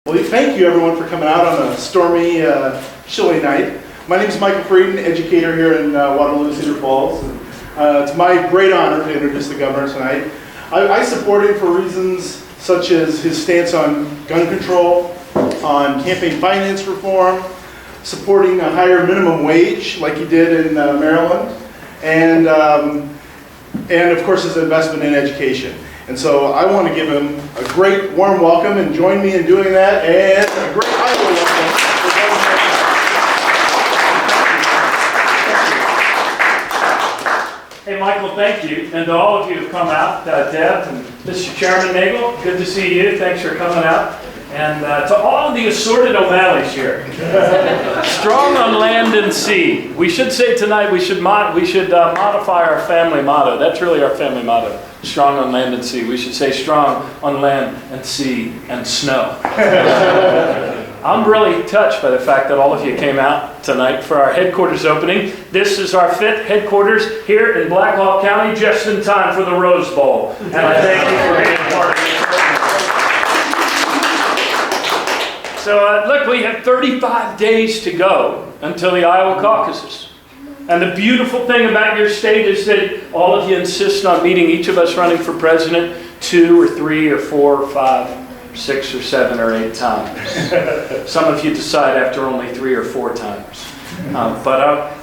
Well, thank you everyone for coming out on a stormy, chilly night. My name is Michael Frieden, educator here in Waterloo-Cedar Falls. It's my great honor to introduce the governor tonight. I support him for reasons such as his stance on gun control, on campaign finance reform, supporting a higher minimum wage like he did in Maryland, and of course his investment in education. And so I want to give him a great warm welcome and join me in doing that, and a great Iowa welcome. Hey Michael, thank you. And to all of you who've come out, Deb and Mr. Chairman Nagel, good to see you. Thanks for coming out. And to all of the assorted O'Malleys here. Strong on land and sea. We should say tonight we should modify our family motto. That's really our family motto. Strong on land and sea. We should say strong on land and sea and snow. I'm really touched by the fact that all of you came out tonight for our headquarters opening. This is our 5th headquarters here in Black Hawk County, just in time for the Rose Bowl. And I thank you for being part of it. So look, we have 35 days to go until the Iowa caucuses. And the beautiful thing about your state is that all of you insist on meeting each of us running for president 2 or 3 or 4 or 5 or 6 or 7 or 8 times. Some of you decide after only 3 or 4 times. But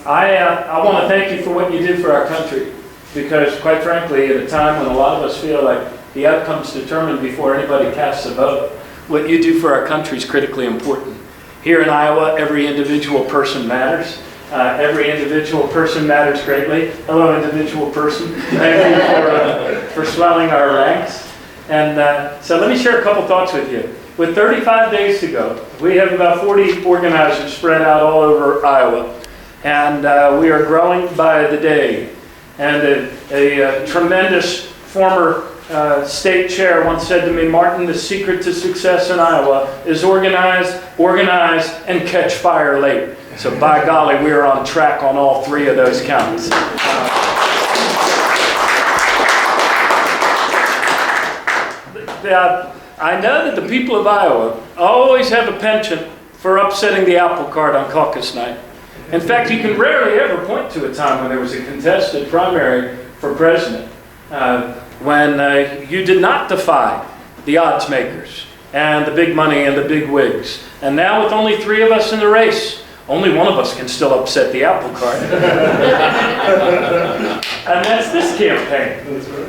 I want to thank you for what you did for our country. Because quite frankly, at a time when a lot of us feel like the outcome's determined before anybody casts a vote, what you do for our country is critically important. Here in Iowa, every individual person matters. Every individual person matters greatly. Hello, individual person. Thank you for swelling our ranks. And so let me share a couple thoughts with you. With 35 days to go, we have about 40 organizers spread out all over Iowa. And we are growing by the day. And a tremendous former state chair once said to me, Martin, the secret to success in Iowa is organize, and catch fire late. So by golly, we are on track on all 3 of those counts. I know that the people of Iowa always have a penchant for upsetting the apple cart on caucus night. In fact, you can rarely ever point to a time when there was a contested primary for president when you did not defy the odds makers and the big money and the big wigs. And now with only 3 of us in the race, only one of us can still upset the apple cart. And that's this campaign.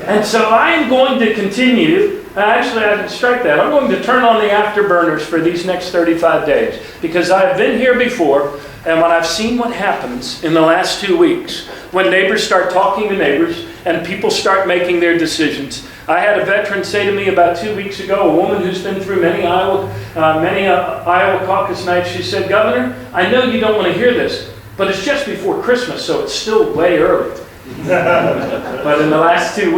And so I am going to continue, actually I didn't strike that, I'm going to turn on the afterburners for these next 35 days. Because I've been here before, and when I've seen what happens in the last 2 weeks, when neighbors start talking to neighbors and people start making their decisions. I had a veteran say to me about 2 weeks ago, a woman who's been through many Iowa caucus nights, she said, Governor, I know you don't want to hear this, but it's just before Christmas, so it's still way early. But in the last 2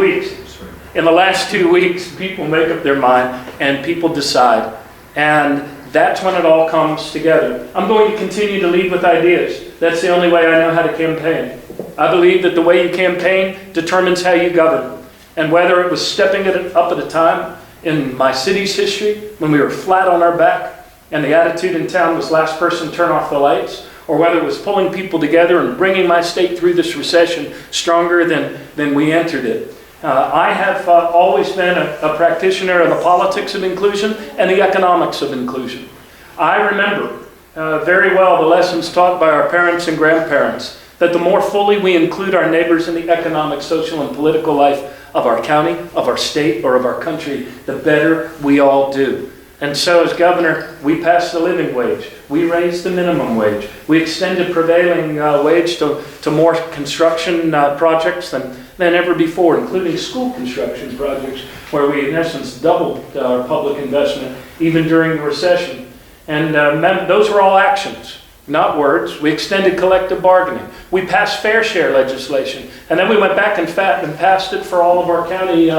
weeks, people make up their mind and people decide. And that's when it all comes together. I'm going to continue to lead with ideas. That's the only way I know how to campaign. I believe that the way you campaign determines how you govern. And whether it was stepping it up at a time in my city's history, when we were flat on our back, and the attitude in town was last person turn off the lights, or whether it was pulling people together and bringing my state through this recession stronger than we entered it. I have always been a practitioner of the politics of inclusion and the economics of inclusion. I remember very well the lessons taught by our parents and grandparents that the more fully we include our neighbors in the economic, social, and political life of our county, of our state, or of our country, the better we all do. And so as governor, we passed the living wage. We raised the minimum wage. We extended prevailing wage to more construction projects than ever before, including school construction projects, where we in essence doubled our public investment even during the recession. And those were all actions, not words. We extended collective bargaining. We passed fair share legislation. And then we went back and passed it for all of our county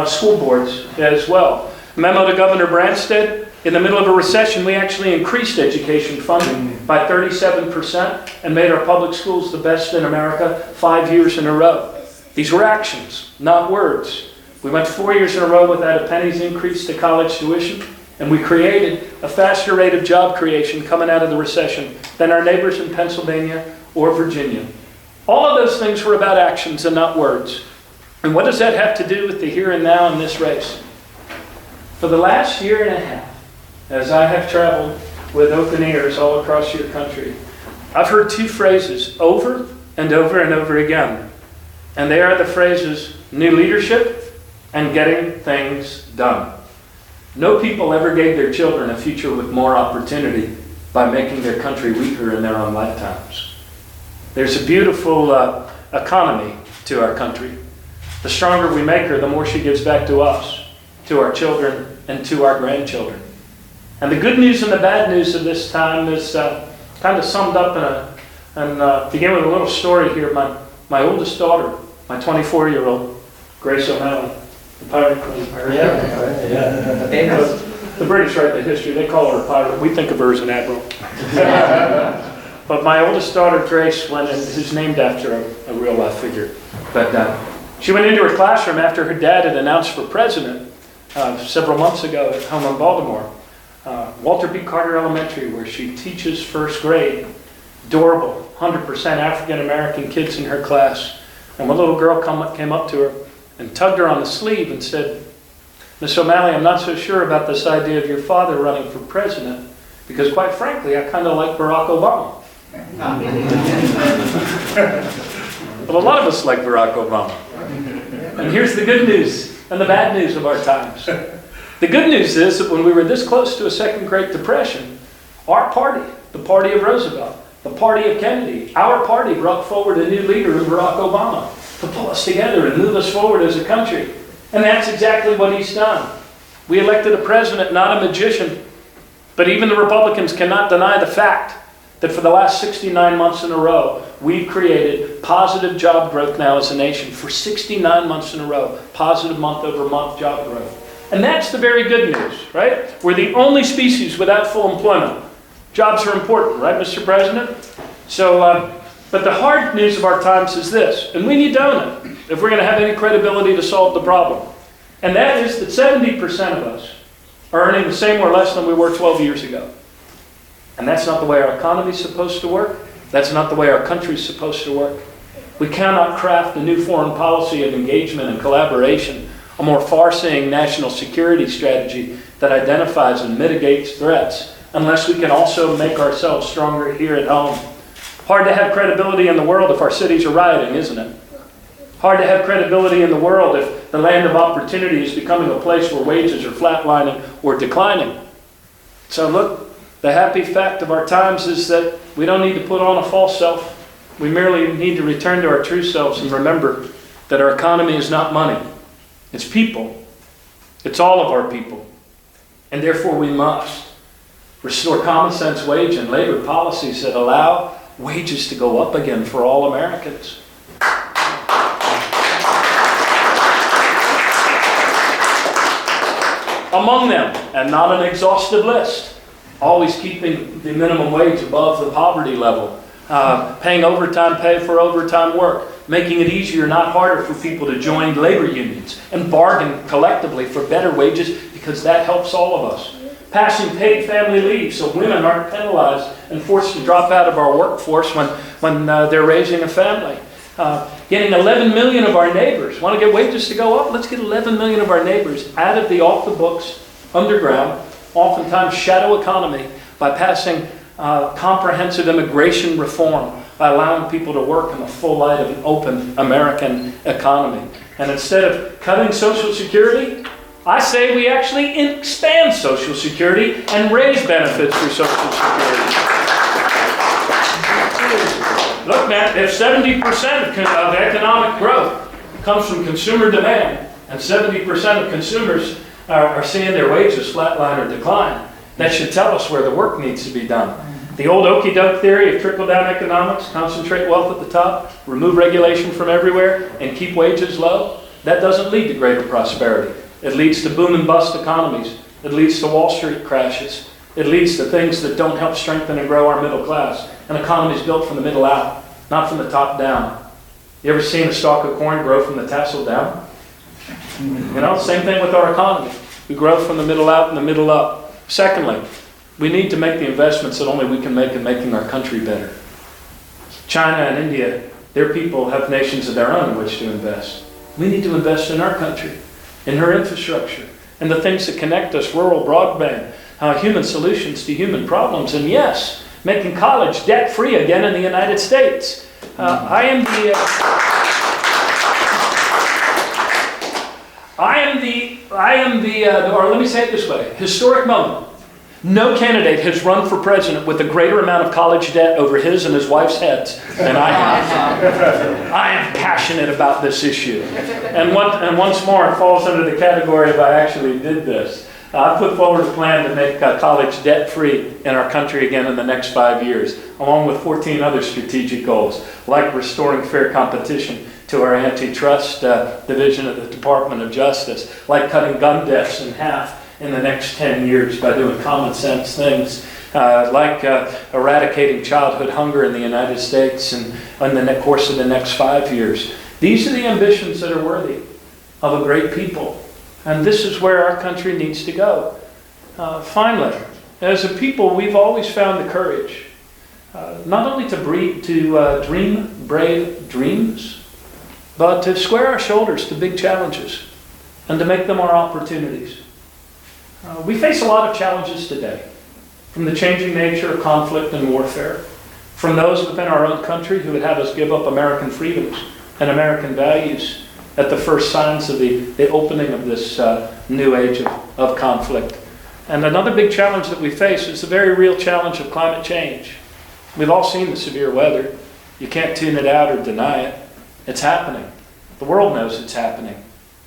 school boards as well. Memo to Governor Branstad, in the middle of a recession, we actually increased education funding by 37% and made our public schools the best in America 5 years in a row. These were actions, not words. We went 4 years in a row without a penny's increase to college tuition. And we created a faster rate of job creation coming out of the recession than our neighbors in Pennsylvania or Virginia. All of those things were about actions and not words. And what does that have to do with the here and now in this race? For the last year and a half, as I have traveled with open ears all across your country, I've heard two phrases over and over and over again. And they are the phrases, new leadership and getting things done. No people ever gave their children a future with more opportunity by making their country weaker in their own lifetimes. There's a beautiful economy to our country. The stronger we make her, the more she gives back to us, to our children, and to our grandchildren. And the good news and the bad news of this time is kind of summed up and begin with a little story here. My oldest daughter, my 24-year-old, Grace O'Malley, the pirate queen. Yeah. The British write the history. They call her a pirate. We think of her as an admiral. But my oldest daughter, Grace, who's named after a real-life figure. But she went into her classroom after her dad had announced for president several months ago at home in Baltimore. Walter B. Carter Elementary, where she teaches first grade. Adorable, 100% African-American kids in her class. And one little girl came up to her and tugged her on the sleeve and said, "Miss O'Malley, I'm not so sure about this idea of your father running for president, because quite frankly, I kind of like Barack Obama." Well, a lot of us like Barack Obama. And here's the good news and the bad news of our times. The good news is that when we were this close to a second Great Depression, our party, the party of Roosevelt, the party of Kennedy, our party brought forward a new leader in Barack Obama to pull us together and move us forward as a country. And that's exactly what he's done. We elected a president, not a magician. But even the Republicans cannot deny the fact that for the last 69 months in a row, we've created positive job growth now as a nation. For 69 months in a row, positive month-over-month job growth. And that's the very good news, right? We're the only species without full employment. Jobs are important, right, Mr. President? So, but the hard news of our times is this, and we need to own it if we're going to have any credibility to solve the problem. And that is that 70% of us are earning the same or less than we were 12 years ago. And that's not the way our economy is supposed to work. That's not the way our country is supposed to work. We cannot craft a new foreign policy of engagement and collaboration, a more far-seeing national security strategy that identifies and mitigates threats, unless we can also make ourselves stronger here at home. Hard to have credibility in the world if our cities are rioting, isn't it? Hard to have credibility in the world if the land of opportunity is becoming a place where wages are flatlining or declining. So look, the happy fact of our times is that we don't need to put on a false self. We merely need to return to our true selves and remember that our economy is not money. It's people. It's all of our people. And therefore we must restore common sense wage and labor policies that allow wages to go up again for all Americans. Among them, and not an exhaustive list, always keeping the minimum wage above the poverty level, paying overtime pay for overtime work, making it easier, not harder, for people to join labor unions and bargain collectively for better wages, because that helps all of us. Passing paid family leave so women aren't penalized and forced to drop out of our workforce when they're raising a family. Getting 11 million of our neighbors, want to get wages to go up? Let's get 11 million of our neighbors out of the off-the-books, underground, oftentimes shadow economy by passing comprehensive immigration reform, by allowing people to work in the full light of an open American economy. And instead of cutting Social Security, I say we actually expand Social Security and raise benefits for Social Security. Look, man, if 70% of economic growth comes from consumer demand, and 70% of consumers are seeing their wages flatline or decline, that should tell us where the work needs to be done. The old okey-doke theory of trickle-down economics, concentrate wealth at the top, remove regulation from everywhere, and keep wages low, that doesn't lead to greater prosperity. It leads to boom and bust economies. It leads to Wall Street crashes. It leads to things that don't help strengthen and grow our middle class. An economy is built from the middle out, not from the top down. You ever seen a stalk of corn grow from the tassel down? You know, same thing with our economy. We grow from the middle out and the middle up. Secondly, we need to make the investments that only we can make in making our country better. China and India, their people have nations of their own in which to invest. We need to invest in our country, in her infrastructure, and the things that connect us, rural broadband, human solutions to human problems, and yes, making college debt-free again in the United States. I am the, or let me say it this way, historic moment. No candidate has run for president with a greater amount of college debt over his and his wife's heads than I have. I am passionate about this issue. And once more, it falls under the category of I actually did this. I put forward a plan to make college debt-free in our country again in the next 5 years, along with 14 other strategic goals, like restoring fair competition to our antitrust division of the Department of Justice, like cutting gun deaths in half in the next 10 years by doing common sense things, like eradicating childhood hunger in the United States and in the course of the next 5 years. These are the ambitions that are worthy of a great people. And this is where our country needs to go. Finally, as a people, we've always found the courage, not only to dream brave dreams, but to square our shoulders to big challenges and to make them our opportunities. We face a lot of challenges today, from the changing nature of conflict and warfare, from those within our own country who would have us give up American freedoms and American values at the first signs of the opening of this new age of conflict. And another big challenge that we face is the very real challenge of climate change. We've all seen the severe weather. You can't tune it out or deny it. It's happening. The world knows it's happening.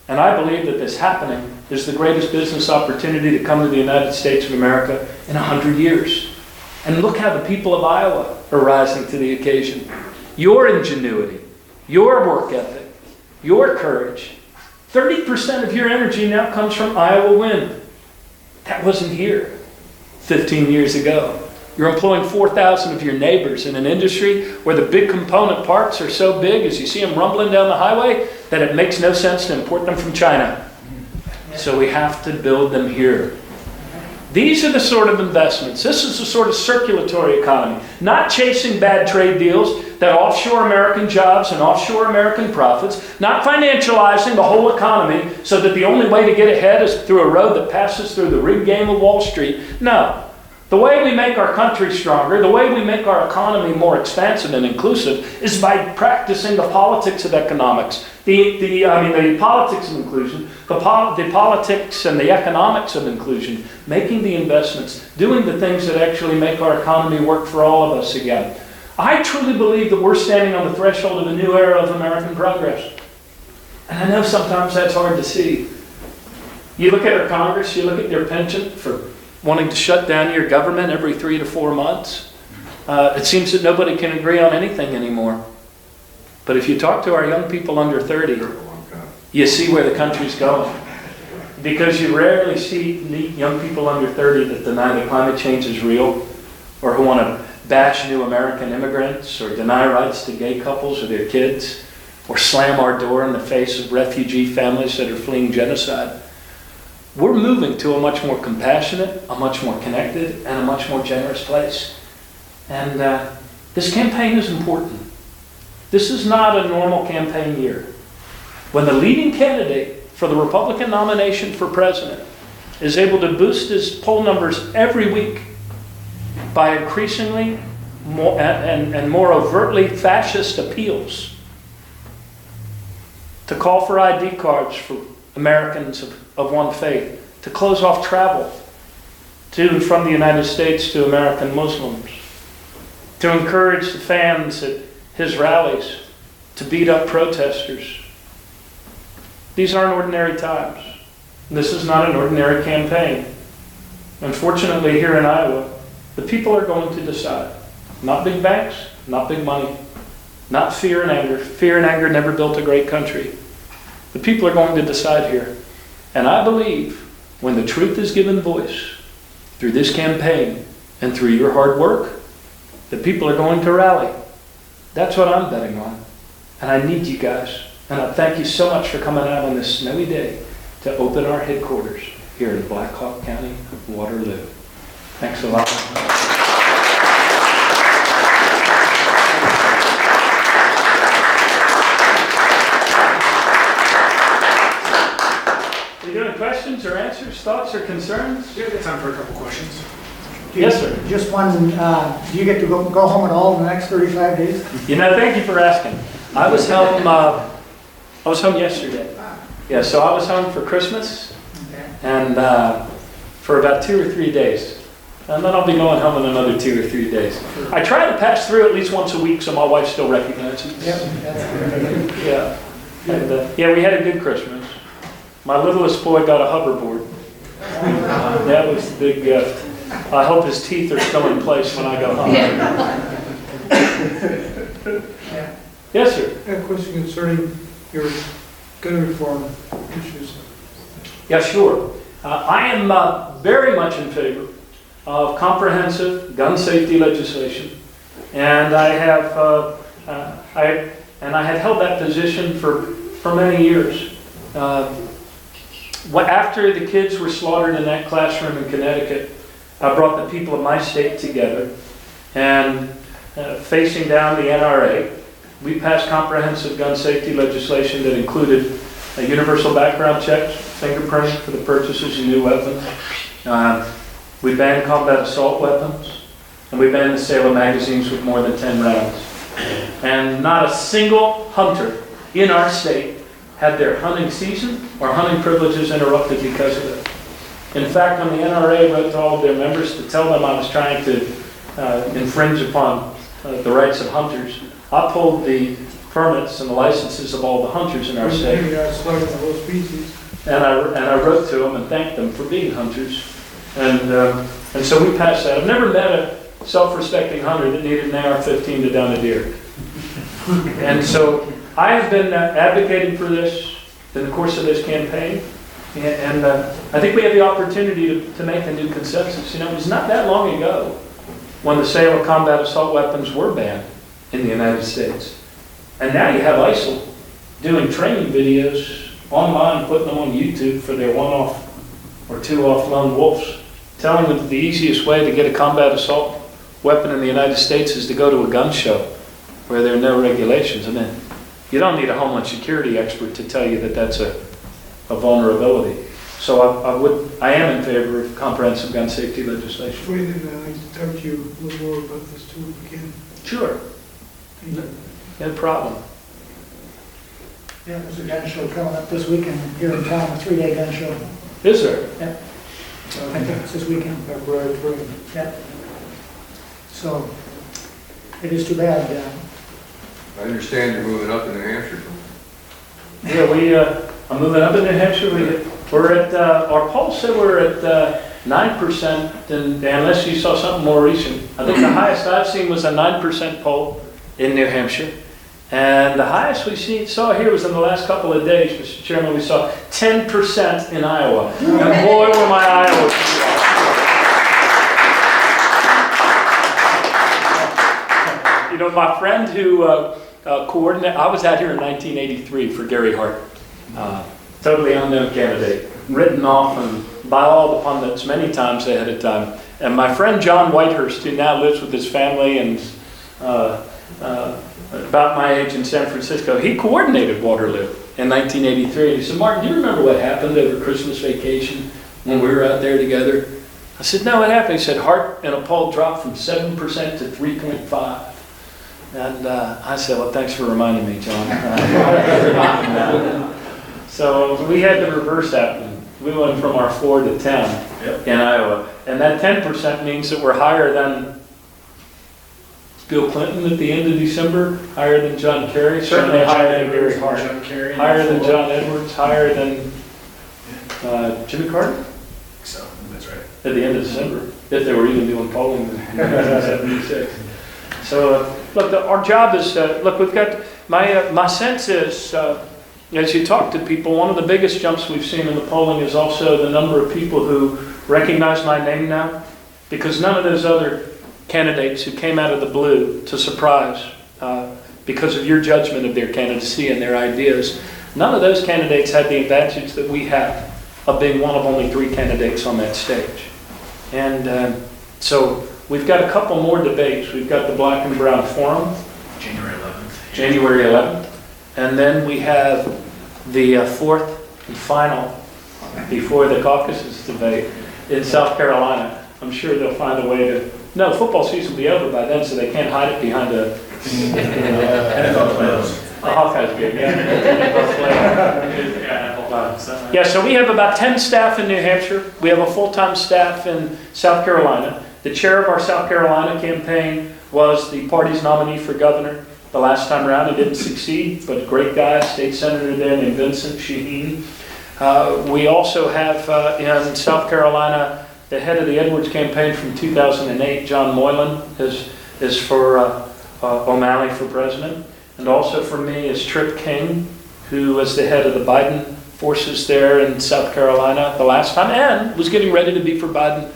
And I believe that this happening is the greatest business opportunity to come to the United States of America in 100 years. And look how the people of Iowa are rising to the occasion. Your ingenuity, your work ethic, your courage. 30% of your energy now comes from Iowa wind. That wasn't here 15 years ago. You're employing 4,000 of your neighbors in an industry where the big component parts are so big, as you see them rumbling down the highway, that it makes no sense to import them from China. So we have to build them here. These are the sort of investments. This is the sort of circulatory economy. Not chasing bad trade deals that offshore American jobs and offshore American profits. Not financializing the whole economy so that the only way to get ahead is through a road that passes through the rigged game of Wall Street. No. The way we make our country stronger, the way we make our economy more expansive and inclusive is by practicing the politics of economics. The politics of inclusion, the politics and the economics of inclusion, making the investments, doing the things that actually make our economy work for all of us again. I truly believe that we're standing on the threshold of a new era of American progress. And I know sometimes that's hard to see. You look at our Congress, you look at their penchant for wanting to shut down your government every 3 to 4 months. It seems that nobody can agree on anything anymore. But if you talk to our young people under 30, you see where the country's going. Because you rarely see young people under 30 that deny that climate change is real, or who want to bash new American immigrants, or deny rights to gay couples or their kids, or slam our door in the face of refugee families that are fleeing genocide. We're moving to a much more compassionate, a much more connected, and a much more generous place. And this campaign is important. This is not a normal campaign year. When the leading candidate for the Republican nomination for president is able to boost his poll numbers every week by increasingly more and more overtly fascist appeals to call for ID cards for Americans of one faith, to close off travel to and from the United States to American Muslims, to encourage the fans at his rallies to beat up protesters. These aren't ordinary times. This is not an ordinary campaign. Unfortunately, here in Iowa, the people are going to decide. Not big banks, not big money, not fear and anger. Fear and anger never built a great country. The people are going to decide here. And I believe when the truth is given voice through this campaign and through your hard work, the people are going to rally. That's what I'm betting on. And I need you guys. And I thank you so much for coming out on this snowy day to open our headquarters here in Black Hawk County, Waterloo. Thanks a lot. Are you doing questions or answers, thoughts or concerns? We have time for a couple questions. Yes, sir. Just one, do you get to go home at all in the next 35 days? You know, thank you for asking. I was home yesterday. Yeah, so I was home for Christmas Okay. and for about 2 or 3 days. And then I'll be going home in another 2 or 3 days. I try to pass through at least once a week so my wife still recognizes me. Yep, that's good. Yeah. And, yeah, we had a good Christmas. My littlest boy got a hoverboard. That was the big gift. I hope his teeth are still in place when I go home. Yes, sir. I have a question concerning your gun reform issues. Yeah, sure. I am very much in favor of comprehensive gun safety legislation, and I have held that position for many years. After the kids were slaughtered in that classroom in Connecticut, I brought the people of my state together, and facing down the NRA, we passed comprehensive gun safety legislation that included a universal background checks, fingerprinting for the purchases of new weapons. We banned combat assault weapons, and we banned the sale of magazines with more than 10 rounds. And not a single hunter in our state had their hunting season or hunting privileges interrupted because of it. In fact, when the NRA wrote to all of their members to tell them I was trying to infringe upon the rights of hunters, I pulled the permits and the licenses of all the hunters in our state. Maybe I slaughtered the whole species. And I wrote to them and thanked them for being hunters. And so we passed that. I've never met a self-respecting hunter that needed an AR-15 to down a deer. And so I have been advocating for this in the course of this campaign. And I think we have the opportunity to make a new consensus. You know, it was not that long ago when the sale of combat assault weapons were banned in the United States. And now you have ISIL doing training videos online, putting them on YouTube for their one-off or two-off lone wolves, telling them that the easiest way to get a combat assault weapon in the United States is to go to a gun show where there are no regulations. I mean, you don't need a Homeland Security expert to tell you that that's a vulnerability. So I am in favor of comprehensive gun safety legislation. Before you leave, I'd like to talk to you a little more about this too, if we can. Sure, Thank you. no problem. Yeah, there's a gun show coming up this weekend here in town, a 3-day gun show. Is there? I think it's this weekend. February 20. Yeah. So, it is too bad. I understand you're moving up to New Hampshire. Yeah, I'm moving up in New Hampshire. We're at, our polls say we're at 9%, and unless you saw something more recent. I think the highest I've seen was a 9% poll in New Hampshire. And the highest we saw here was in the last couple of days, Mr. Chairman, we saw 10% in Iowa. And boy, were my Iowa. You know, my friend who coordinated, I was out here in 1983 for Gary Hart. Totally unknown candidate, written off and by all the pundits many times ahead of time. And my friend John Whitehurst, who now lives with his family and about my age in San Francisco, he coordinated Waterloo in 1983. He said, "Martin, do you remember what happened over Christmas vacation when we were out there together?" I said, "No, what happened?" He said, "Hart in a poll dropped from 7% to 3.5%. And I said, "Well, thanks for reminding me, John." So we had the reverse happen. We went from our 4 to 10 in Iowa. And that 10% means that we're higher than Bill Clinton at the end of December, higher than John Kerry, certainly higher than Gary Hart, higher than John Edwards, higher than Jimmy Carter? So, that's right. At the end of December, if they were even doing polling in 1976. So, look, our job is, look, we've got, my sense is, as you talk to people, one of the biggest jumps we've seen in the polling is also the number of people who recognize my name now, because none of those other candidates who came out of the blue to surprise because of your judgment of their candidacy and their ideas, none of those candidates had the advantage that we have of being one of only 3 candidates on that stage. And so we've got a couple more debates. We've got the Black and Brown Forum, January 11th. And then we have the fourth and final before the caucuses debate in South Carolina. I'm sure they'll find a way to, no, football season will be over by then, so they can't hide it behind a Hawkeyes game, yeah, so we have about 10 staff in New Hampshire. We have a full-time staff in South Carolina. The chair of our South Carolina campaign was the party's nominee for governor the last time around. He didn't succeed, but a great guy, state senator there named Vincent Shaheen. We also have in South Carolina the head of the Edwards campaign from 2008, John Moylan, is for O'Malley for president. And also for me is Trip King, who was the head of the Biden forces there in South Carolina the last time, and was getting ready to be for Biden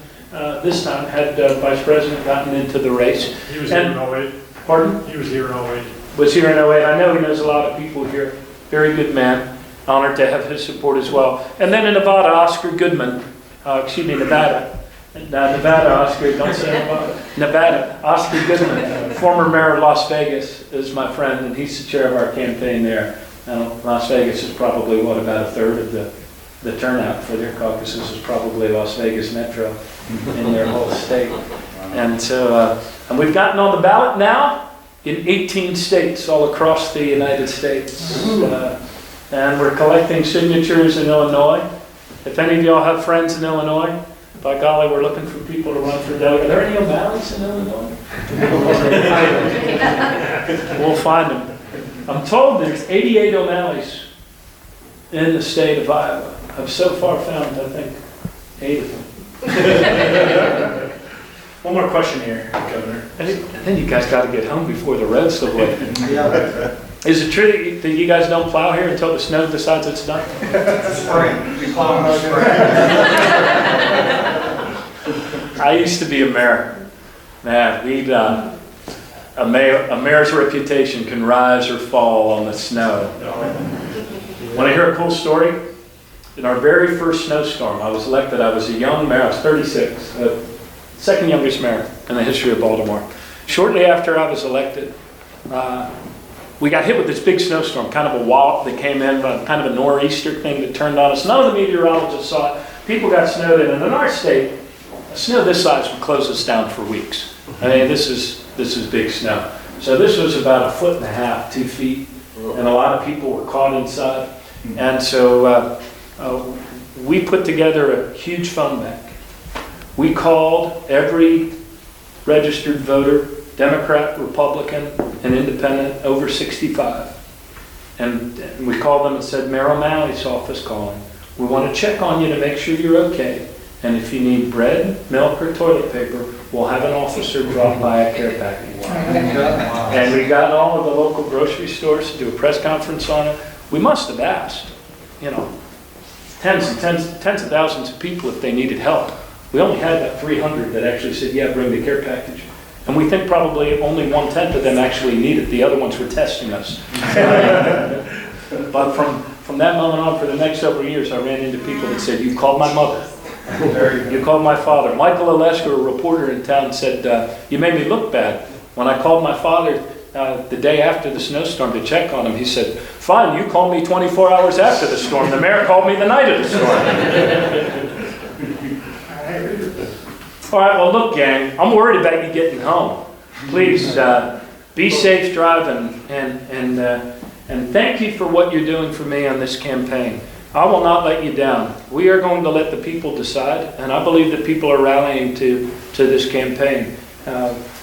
this time, had Vice President gotten into the race. He was here in 08. Pardon? He was here in 08. Was here in 08. I know he knows a lot of people here. Very good man. Honored to have his support as well. And then in Nevada, Oscar Goodman, Nevada. Nevada, Oscar, don't say Nevada. Nevada, Oscar Goodman, former mayor of Las Vegas, is my friend, and he's the chair of our campaign there. Las Vegas is probably, about a third of the turnout for their caucuses is probably Las Vegas Metro in their whole state. And so, and we've gotten on the ballot now in 18 states all across the United States. And we're collecting signatures in Illinois. If any of y'all have friends in Illinois, by golly, we're looking for people to run for delegate. Are there any O'Malleys in Illinois? We'll find them. I'm told there's 88 O'Malleys in the state of Iowa. I've so far found, I think, 8 of them. One more question here, Governor. And then you guys got to get home before the Reds go away. Is it true that you guys don't plow here until the snow decides it's done? Spring. We plow in the spring. I used to be a mayor. Man, a mayor's reputation can rise or fall on the snow. Want to hear a cool story? In our very first snowstorm, I was elected. I was a young mayor. I was 36, second youngest mayor in the history of Baltimore. Shortly after I was elected, we got hit with this big snowstorm, kind of a wallop that came in, kind of a nor'easter thing that turned on us. None of the meteorologists saw it. People got snowed in. And in our state, snow this size would close us down for weeks. I mean, this is big snow. So this was about 1.5 feet, 2 feet, and a lot of people were caught inside. And so we put together a huge phone bank. We called every registered voter, Democrat, Republican, and Independent, over 65. And we called them and said, Mayor O'Malley's office calling. We want to check on you to make sure you're okay. And if you need bread, milk, or toilet paper, we'll have an officer drop by a care package. And we got all of the local grocery stores to do a press conference on it. We must have asked, tens of thousands of people if they needed help. We only had about 300 that actually said, yeah, bring the care package. And we think probably only 1/10 of them actually need it. The other ones were testing us. But from that moment on, for the next several years, I ran into people that said, you called my mother. You called my father. Michael Olesker, a reporter in town, said, you made me look bad. When I called my father the day after the snowstorm to check on him, he said, fine, you called me 24 hours after the storm. The mayor called me the night of the storm. All right, well, look, gang, I'm worried about you getting home. Please be safe driving, and thank you for what you're doing for me on this campaign. I will not let you down. We are going to let the people decide, and I believe that people are rallying to this campaign.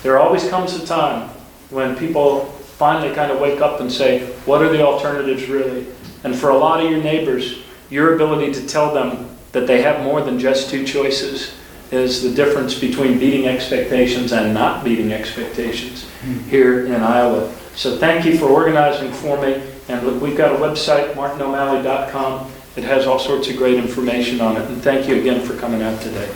There always comes a time when people finally kind of wake up and say, what are the alternatives really? And for a lot of your neighbors, your ability to tell them that they have more than just 2 choices is the difference between beating expectations and not beating expectations here in Iowa. So thank you for organizing for me. And look, we've got a website, martino'malley.com. It has all sorts of great information on it. And thank you again for coming out today.